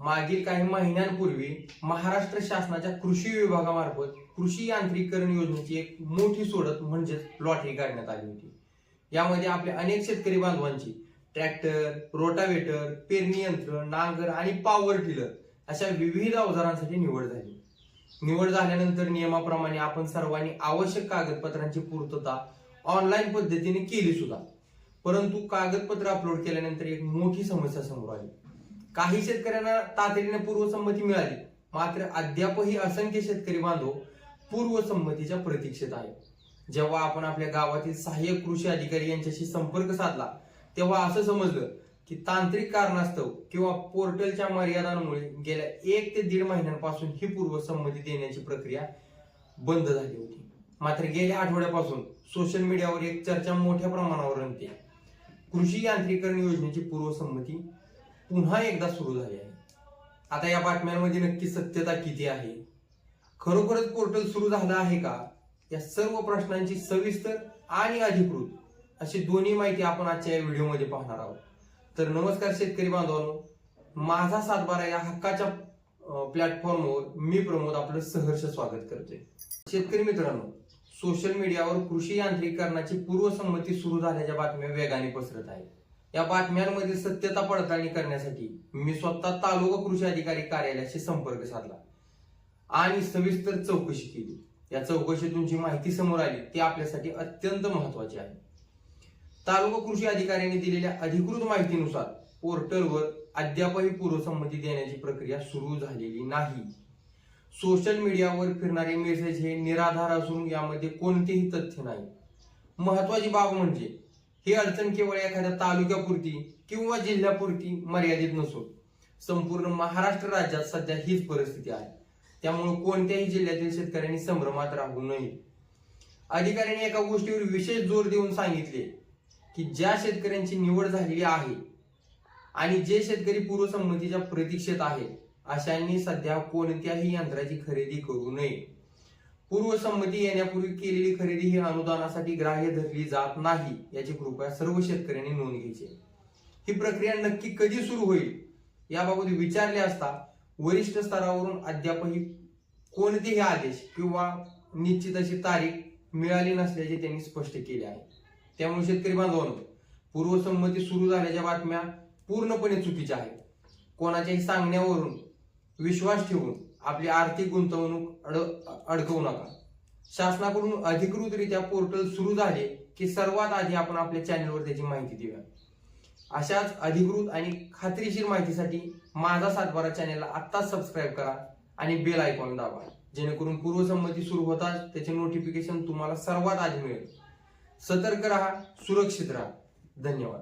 मागील काही महिन्यांपूर्वी महाराष्ट्र शासनाच्या कृषी विभागामार्फत कृषी यांत्रिकरण योजनेची एक मोठी सोडत म्हणजेच लॉटरी काढण्यात आली होती। यामध्ये आपल्या अनेक शेतकरी बांधवांची ट्रॅक्टर, रोटावेटर, पेरणी यंत्र, नांगर आणि पॉवर टिलर अशा विविध अवजारांसाठी निवड झाली। निवड झाल्यानंतर नियमाप्रमाणे आपण सर्वांनी आवश्यक कागदपत्रांची पूर्तता ऑनलाईन पद्धतीने केली सुद्धा, परंतु कागदपत्र अपलोड केल्यानंतर एक मोठी समस्या समोर आली। काही शेतकऱ्यांना तातडीने पूर्वसंमती मिळाली, मात्र अद्यापही असंख्य शेतकरी बांधव पूर्वसंमतीच्या प्रतीक्षेत आहेत। जेव्हा आपण आपल्या गावातील सहाय्यक कृषी अधिकारी यांच्याशी संपर्क साधला तेव्हा असं समजलं की तांत्रिक कारणास्तव किंवा पोर्टलच्या मर्यादांमुळे गेल्या 1 ते 1.5 महिन्यांपासून ही पूर्वसंमती देण्याची प्रक्रिया बंद झाली होती। मात्र गेल्या आठवड्यापासून सोशल मीडियावर एक चर्चा मोठ्या प्रमाणावर रंगते। कृषी यांत्रिकरण योजनेची पूर्वसंमती पुन्हा एकदा सुरू झाली आहे। आता या बातम्यांमध्ये नक्की सत्यता किती आहे? खरोखरच पोर्टल सुरू झालं आहे का? या सर्व प्रश्नांची सविस्तर आणि अधिकृत अशी दोन्ही माहिती आपण आजच्या या व्हिडिओमध्ये पाहणार आहोत। तर नमस्कार शेतकरी बांधवांनो, माझा सातबारा या हक्काच्या प्लॅटफॉर्मवर मी प्रमोद आपलं सहर्ष स्वागत करतोय। शेतकरी मित्रांनो, सोशल मीडियावर कृषी यांत्रिकरणाची पूर्वसंमती सुरू झाल्याच्या बातम्या वेगाने पसरत आहेत। या बातम्यांमध्ये सत्यता पडताळणी करण्यासाठी मी स्वतः तालुका कृषी अधिकारी कार्यालयाशी संपर्क साधला आणि सविस्तर चौकशी केली। या चौकशीतून जी माहिती समोर आली ती आपल्यासाठी अत्यंत महत्त्वाची आहे। तालुका कृषी अधिकाऱ्यांनी दिलेल्या अधिकृत माहितीनुसार पोर्टलवर अद्यापही पूर्वसंमती देण्याची प्रक्रिया सुरू झालेली नाही। सोशल मीडियावर फिरणारे मेसेज हे निराधार असून यामध्ये कोणतेही तथ्य नाही। महत्त्वाची बाब म्हणजे ही अडचण केवळ एखाद्या तालुक्यापुरती किंवा जिल्ह्यापुरती मर्यादित नसून संपूर्ण महाराष्ट्र राज्यात सध्या हीच परिस्थिती आहे। त्यामुळे कोणत्याही जिल्ह्यातील शेतकऱ्यांनी संभ्रमात राहू नये। अधिकाऱ्यांनी एका गोष्टीवर विशेष जोर देऊन सांगितले की ज्या शेतकऱ्यांची निवड झालेली आहे आणि जे शेतकरी पूर्वसंमतीच्या प्रतीक्षेत आहेत अशांनी सध्या कोणत्याही यंत्राची खरेदी करू नये। पूर्वसंमती येण्यापूर्वी केलेली खरेदी ही अनुदानासाठी ग्राह्य धरली जात नाही याची कृपया सर्व शेतकऱ्यांनी नोंद घ्यायची। ही प्रक्रिया नक्की कधी सुरू होईल याबाबत विचारले असता वरिष्ठ स्तरावरून अद्यापही कोणतेही आदेश किंवा निश्चित अशी तारीख मिळाली नसल्याचे त्यांनी स्पष्ट केले आहे। त्यामुळे शेतकरी बांधवांनो, पूर्वसंमती सुरू झाल्याच्या बातम्या पूर्णपणे चुकीच्या आहेत। कोणाच्याही सांगण्यावरून विश्वास ठेवून आपली आर्थिक गुंतवणूक अडकवू नका। शासनाकडून अधिकृतरित्या पोर्टल सुरू झाले की सर्वात आधी आपण आपल्या चॅनलवर त्याची माहिती देऊया। अशाच अधिकृत आणि खात्रीशीर माहितीसाठी माझा सातबारा चॅनलला आत्ताच सबस्क्राईब करा आणि बेल आयकॉन दाबा, जेणेकरून पूर्वसंमती सुरू होताच त्याचे नोटिफिकेशन तुम्हाला सर्वात आधी मिळेल। सतर्क रहा, सुरक्षित राहा। धन्यवाद।